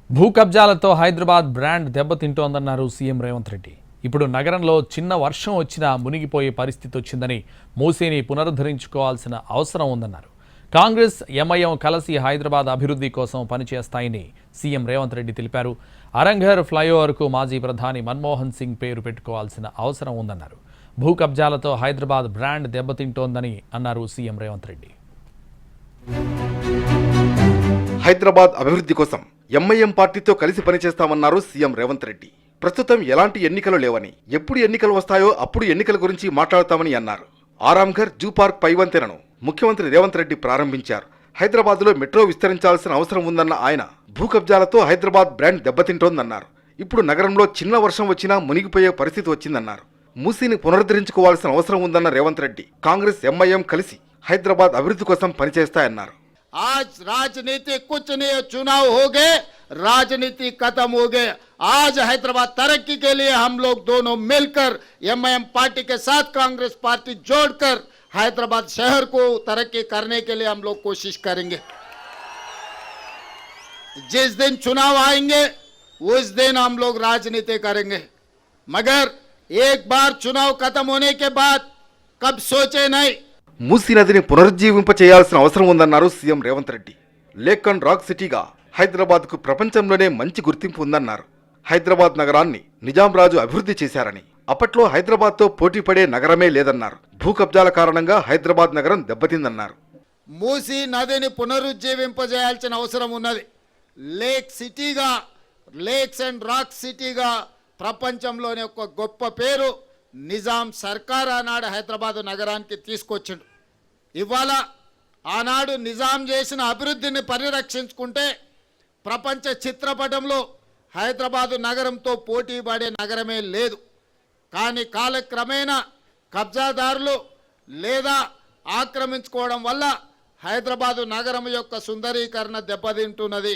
భూ కబ్జాలతో Hyderabad brand దెబ్బతింటోందన్నారు CM Revanth Reddy. ఇప్పుడు నగరంలో చిన్న వర్షం వచ్చినా మునిగిపోయే పరిస్థితి వచ్చిందని మూసీని పునరుద్ధరించుకోవాల్సిన అవసరం ఉందన్నారు. కాంగ్రెస్ ఎంఐఎం కలిసి హైదరాబాద్ అభివృద్ధి కోసం పనిచేస్తాయని సీఎం రేవంత్ రెడ్డి తెలిపారు. అరంఘర్ ఫ్లైఓవర్కు మాజీ ప్రధాని మన్మోహన్ సింగ్ పేరు పెట్టుకోవాల్సిన అవసరం ఉందన్నారు. భూ కబ్జాలతో హైదరాబాద్ బ్రాండ్ దెబ్బతింటోందని అన్నారు సీఎం రేవంత్ రెడ్డి. హైదరాబాద్ అభివృద్ధి కోసం ఎంఐఎం పార్టీతో కలిసి పనిచేస్తామన్నారు సీఎం రేవంత్ రెడ్డి. ప్రస్తుతం ఎలాంటి ఎన్నికలు లేవని, ఎప్పుడు ఎన్నికలు వస్తాయో అప్పుడు ఎన్నికల గురించి మాట్లాడతామని అన్నారు. ఆరాంఘర్ జూ పార్క్ పైవంతెనను ముఖ్యమంత్రి రేవంత్ రెడ్డి ప్రారంభించారు. హైదరాబాద్లో మెట్రో విస్తరించాల్సిన అవసరం ఉందన్న ఆయన భూ కబ్జాలతో హైదరాబాద్ బ్రాండ్ దెబ్బతింటోందన్నారు. ఇప్పుడు నగరంలో చిన్న వర్షం వచ్చినా మునిగిపోయే పరిస్థితి వచ్చిందన్నారు. మూసీని పునరుద్ధరించుకోవాల్సిన అవసరం ఉందన్న రేవంత్ రెడ్డి కాంగ్రెస్ ఎంఐఎం కలిసి హైదరాబాద్ అభివృద్ధి కోసం పనిచేస్తాయన్నారు. आज राजनीति कुछ नहीं, चुनाव हो गए, राजनीति खत्म हो गए. आज हैदराबाद तरक्की के लिए हम लोग दोनों मिलकर एमआईएम पार्टी के साथ कांग्रेस पार्टी जोड़कर हैदराबाद शहर को तरक्की करने के लिए हम लोग कोशिश करेंगे. जिस दिन चुनाव आएंगे उस दिन हम लोग राजनीति करेंगे, मगर एक बार चुनाव खत्म होने के बाद कब सोचे नहीं. మూసీ నదిని పునరుజ్జీవింప చేయాల్సిన అవసరం ఉందన్నారు CM Revanth Reddy. Lake and rock సిటీగా హైదరాబాద్కు ప్రపంచంలోనే మంచి గుర్తింపు ఉందన్నారు. హైదరాబాద్ నగరాన్ని నిజాం రాజు అభివృద్ధి చేశారని, అప్పట్లో హైదరాబాద్తో పోటీ పడే నగరమే లేదన్నారు. భూ కబ్జాల కారణంగా హైదరాబాద్ నగరం దెబ్బతిందన్నారు. మూసీ నదిని పునరుజ్జీవింపజేయాల్సిన అవసరం ఉన్నది. లేక్ సిటీగా, లేక్స్ అండ్ రాక్ సిటీగా ప్రపంచంలోనే ఒక గొప్ప పేరు నిజాం సర్కార్ ఆనాడు హైదరాబాద్ నగరానికి తీసుకొచ్చిండు. ఇవాళ ఆనాడు నిజాం చేసిన అభివృద్ధిని పరిరక్షించుకుంటే ప్రపంచ చిత్రపటంలో హైదరాబాదు నగరంతో పోటీ పడే నగరమే లేదు. కానీ కాలక్రమేణా కబ్జాదారులు లేదా ఆక్రమించుకోవడం వల్ల హైదరాబాదు నగరం యొక్క సుందరీకరణ దెబ్బతింటున్నది.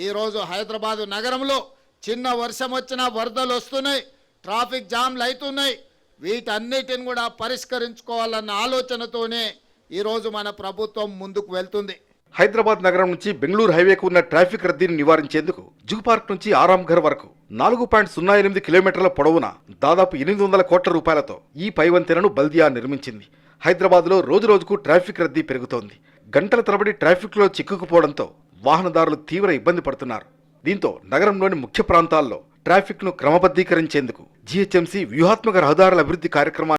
ఈరోజు హైదరాబాదు నగరంలో చిన్న వర్షం వచ్చినా వరదలు వస్తున్నాయి, ట్రాఫిక్ జామ్లు అవుతున్నాయి. వీటన్నిటిని కూడా పరిష్కరించుకోవాలన్న ఆలోచనతోనే ఈరోజు మన ప్రభుత్వం ముందుకు వెళ్తుంది. హైదరాబాద్ నగరం నుంచి బెంగళూరు హైవేకు ఉన్న ట్రాఫిక్ రద్దీని నివారించేందుకు జూ పార్క్ నుంచి ఆరాంఘర్ వరకు 4.08 కిలోమీటర్ల పొడవున దాదాపు 800 కోట్ల రూపాయలతో ఈ పైవంతెనను బల్దియా నిర్మించింది. హైదరాబాద్లో రోజురోజుకు ట్రాఫిక్ రద్దీ పెరుగుతోంది. గంటల తరబడి ట్రాఫిక్లో చిక్కుకుపోవడంతో వాహనదారులు తీవ్ర ఇబ్బంది పడుతున్నారు. దీంతో నగరంలోని ముఖ్య ప్రాంతాల్లో ట్రాఫిక్ను క్రమబద్ధీకరించేందుకు జీహెచ్ఎంసీ వ్యూహాత్మక రహదారుల అభివృద్ధి కార్యక్రమాన్ని